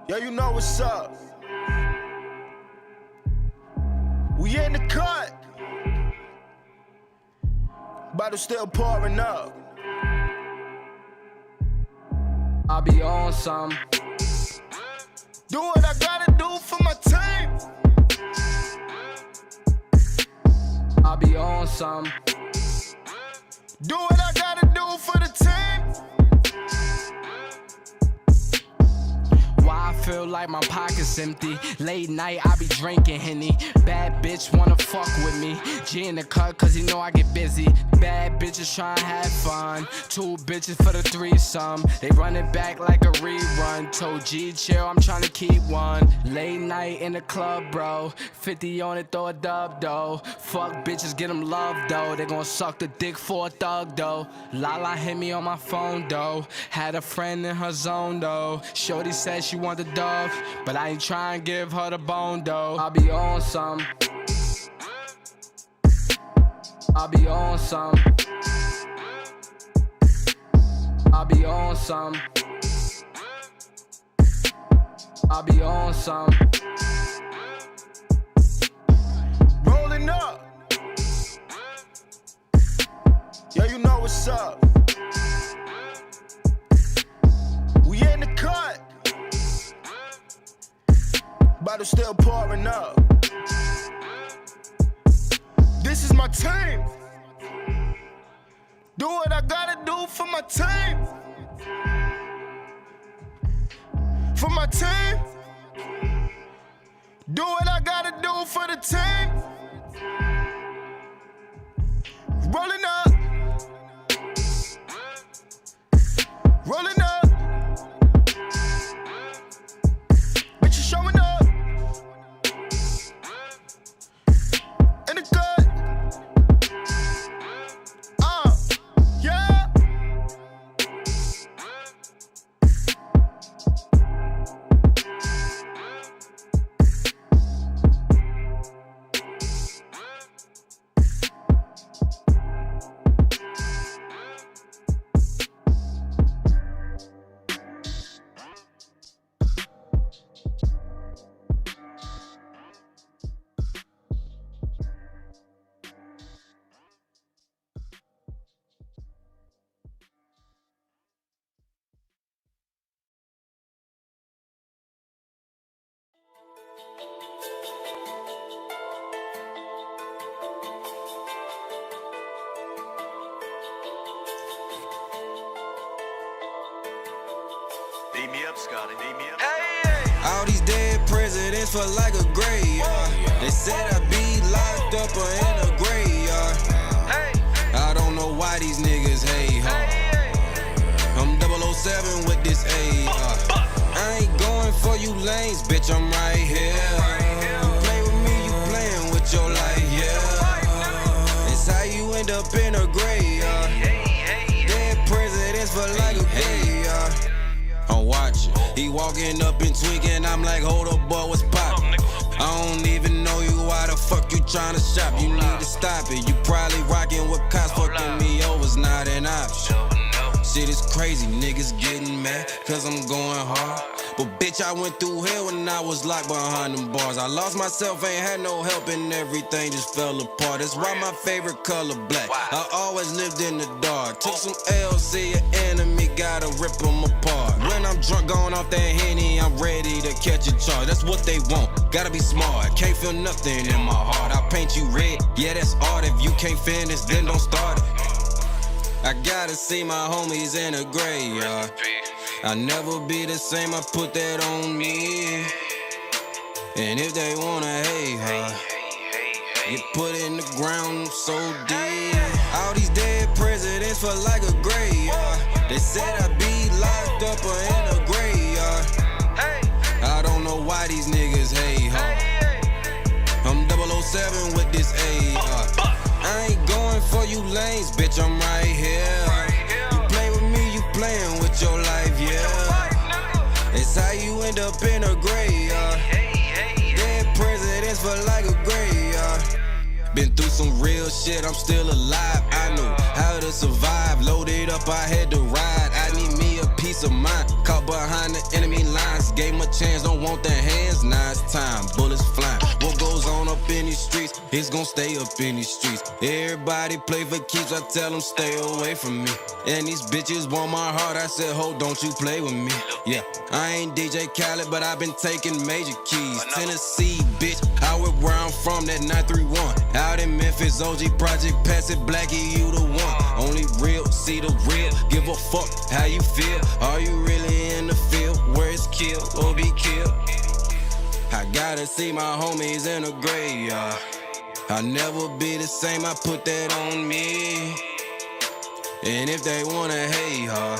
Yo, you know what's up. We in the cut. Bottle still pouring up. I'll be on some. Do what I gotta do for my team. I'll be on some. Do what I gotta do for the team. Why I feel like my pocket's empty. Late night, I be drinking Henny. Bad bitch wanna fuck with me. G in the cut, cause he know I get busy. Bad bitches tryna have fun. 2 bitches for the threesome. They run it back like a rerun. Told G chill, I'm tryna keep one. Late night in the club, bro. 50 on it, throw a dub, though. Fuck bitches, get them love, though. They gon' suck the dick for a thug, though. Lala hit me on my phone, though. Had a friend in her zone, though. Shorty said she want the dog, but I ain't tryna give her the bone, though. I'll be on some. I'll be on some. I'll be on some. I'll be on some. Rolling up. Yo, you know what's up. We in the cut. Bottle still pouring up. This is my team. Do what I gotta do for my team. For my team. Do what I gotta do for the team. Rolling up. Rolling up. Bitch, you showing up. In the cut. Yeah. Beat me up, Scotty. Beat me up. All these dead presidents feel like a graveyard. They said I'd be locked up or in a graveyard. I don't know why these niggas hate hard. I'm 007 with this AR. I ain't going for you lanes, bitch, I'm right here. You play with me, you playing with your life, yeah. It's how you end up in a graveyard. Dead presidents feel like a graveyard. I'm watching, he walking up and tweaking. I'm like, hold up, boy, what's poppin'? I don't even know you, why the fuck you tryna shop? You need to stop it. You probably rockin' with cops, fucking me over's not an option. Shit is crazy, niggas getting mad, cause I'm going hard. But bitch, I went through hell when I was locked behind them bars. I lost myself, ain't had no help, and everything just fell apart. That's why my favorite color black. I always lived in the dark. Took some L's, see an enemy, gotta rip them apart. When I'm drunk, going off that Henny, I'm ready to catch a charge. That's what they want, gotta be smart. Can't feel nothing in my heart. I paint you red, yeah, that's art. If you can't finish, then don't start it. I gotta see my homies in a graveyard. I'll never be the same, I put that on me. And if they wanna hate her, get put in the ground so deep. All these dead presidents feel like a graveyard. They said I'd be locked up or in a graveyard. I don't know why these niggas hate her. I'm 007 with this AR. I ain't going for you lanes, bitch, I'm right here. You play with me, you playing with your life, yeah. It's how you end up in a graveyard. Dead presidents feel like a graveyard. Been through some real shit, I'm still alive. I knew how to survive, loaded up, I had to ride. I need me a peace of mind, caught behind the enemy lines. gave him a chance, don't want their hands, now it's time, bullets flying. What goes on up in these streets, it's gon' stay up in these streets. Everybody play for keeps, I tell them stay away from me. And these bitches want my heart, I said, ho, don't you play with me. Yeah, I ain't DJ Khaled, but I've been taking major keys. Tennessee, bitch, out with where I'm from, that 931. Out in Memphis, OG Project, pass it, Blackie, you the one. Only real, see the real, give a fuck how you feel. Are you really in the field, where it's kill or be killed? I gotta see my homies in the graveyard. I'll never be the same, I put that on me. And if they wanna hate her,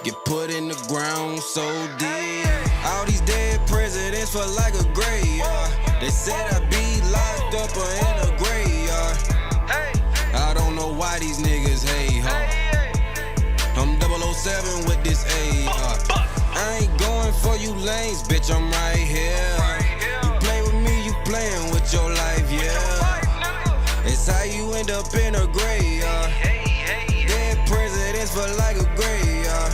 get put in the ground so deep. All these dead presidents feel like a graveyard. They said I'd be locked up or in a graveyard. I don't know why these niggas hate her. I'm 007 with this AR. I ain't going for you lanes, bitch, I'm right here. You play with me, you playing with your life, yeah. It's how you end up in a graveyard. Dead presidents feel like a graveyard.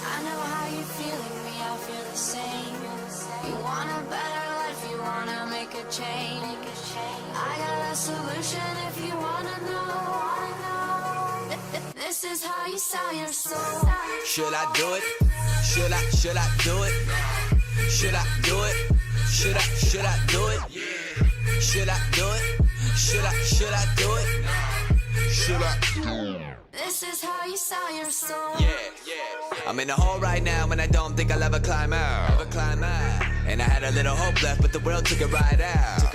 I know how you feeling me, I feel the same. You want a better life, you wanna make a change. I got a solution if you wanna know. This is how you sell your soul. Should I do it? Should I do it? Should I do it? Should I do it? Should I do it? Should I do it? Should I do it? This is how you sell your soul. Yeah. I'm in a hole right now and I don't think I'll ever climb out. And I had a little hope left, but the world took it right out.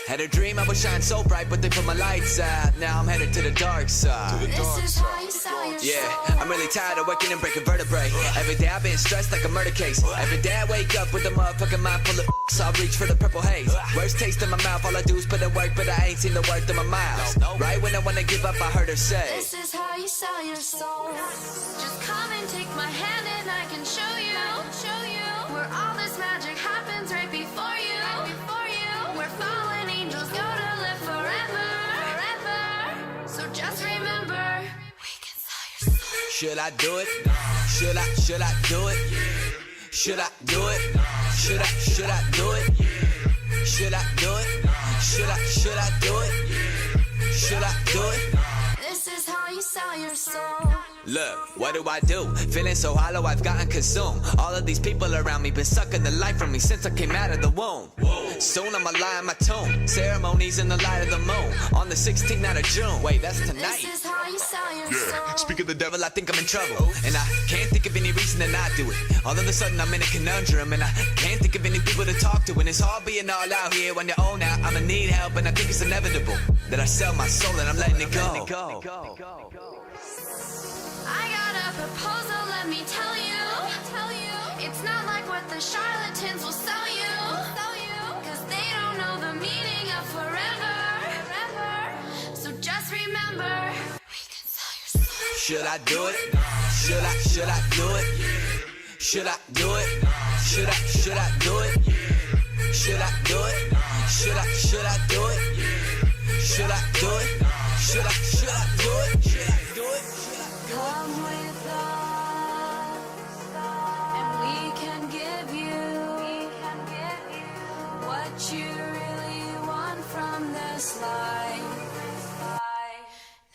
Had a dream I would shine so bright, but they put my lights out. Now I'm headed to the dark side. This is how you sell your soul. Yeah, I'm really tired of working and breaking vertebrae. Every day I've been stressed like a murder case. Every day I wake up with a motherfucking mind full of so I reach for the purple haze. Worst taste in my mouth, all I do is put in work, but I ain't seen the worth of my miles. Right when I wanna give up, I heard her say, this is how you sell your soul. Just come and take my hand and I can show you where all this magic happens right before you. Where fallen angels go to live forever. So just remember, we can sell your soul. should I do it? Should I do it? Should I do it? Should I do it? Should I do it? Should I do it? Should I do it? This is how you sell your soul. Look, what do? Feeling so hollow, I've gotten consumed. All of these people around me been sucking the life from me since I came out of the womb. Soon I'ma lie in my tomb. Ceremonies in the light of the moon. On the 16th night of June. Wait, that's tonight. This is how you sell your soul. Speak of the devil, I think I'm in trouble. And I can't think of any reason to not do it. All of a sudden I'm in a conundrum. And I can't think of any people to talk to. And it's hard being all out here when you're old now. I'ma need help and I think it's inevitable that I sell my soul and I'm letting it go. I got a proposal, let me tell you. It's not like what the charlatans will sell you. Cause they don't know the meaning of forever. So just remember, we can sell your soul. Should I do it? Should I do it? Should I do it? Should I do it? Should I do it? Should I do it? Should I do it? Should I do it? Should I do it? Come with us, and we can give you what you really want from this life.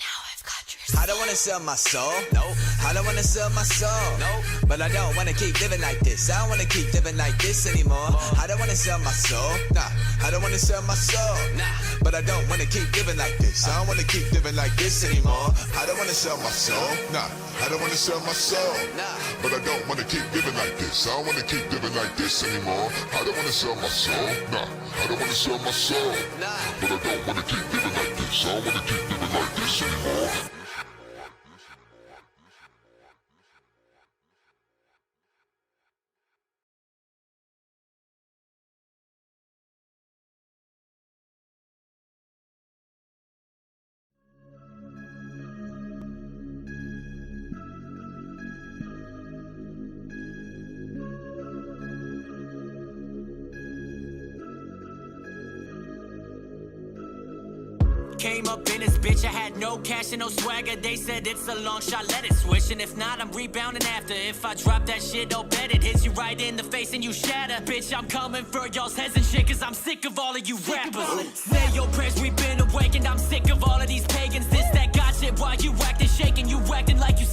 Now I've got your I don't wanna sell my soul, no. I don't wanna sell my soul, no. But I don't wanna keep living like this. I don't wanna keep living like this anymore. I don't wanna sell my soul, nah. I don't wanna sell my soul, nah. But I don't wanna keep living like this. I don't wanna keep living like this anymore. I don't wanna sell my soul, nah. I don't wanna sell my soul, Nah. but I don't wanna keep living like this. I don't wanna keep living like this anymore. I don't wanna sell my soul, nah. I don't wanna sell my soul, Nah. but I don't wanna keep living like this. I don't wanna keep living like this anymore. came up in this bitch, I had no cash and no swagger. They said it's a long shot, let it switch. And if not, I'm rebounding after. If I drop that shit, don't bet it hits you right in the face and you shatter. Bitch, I'm coming for y'all's heads and shit, cause I'm sick of all of you rappers. Say your prayers, we've been awakened. I'm sick of all of these pagans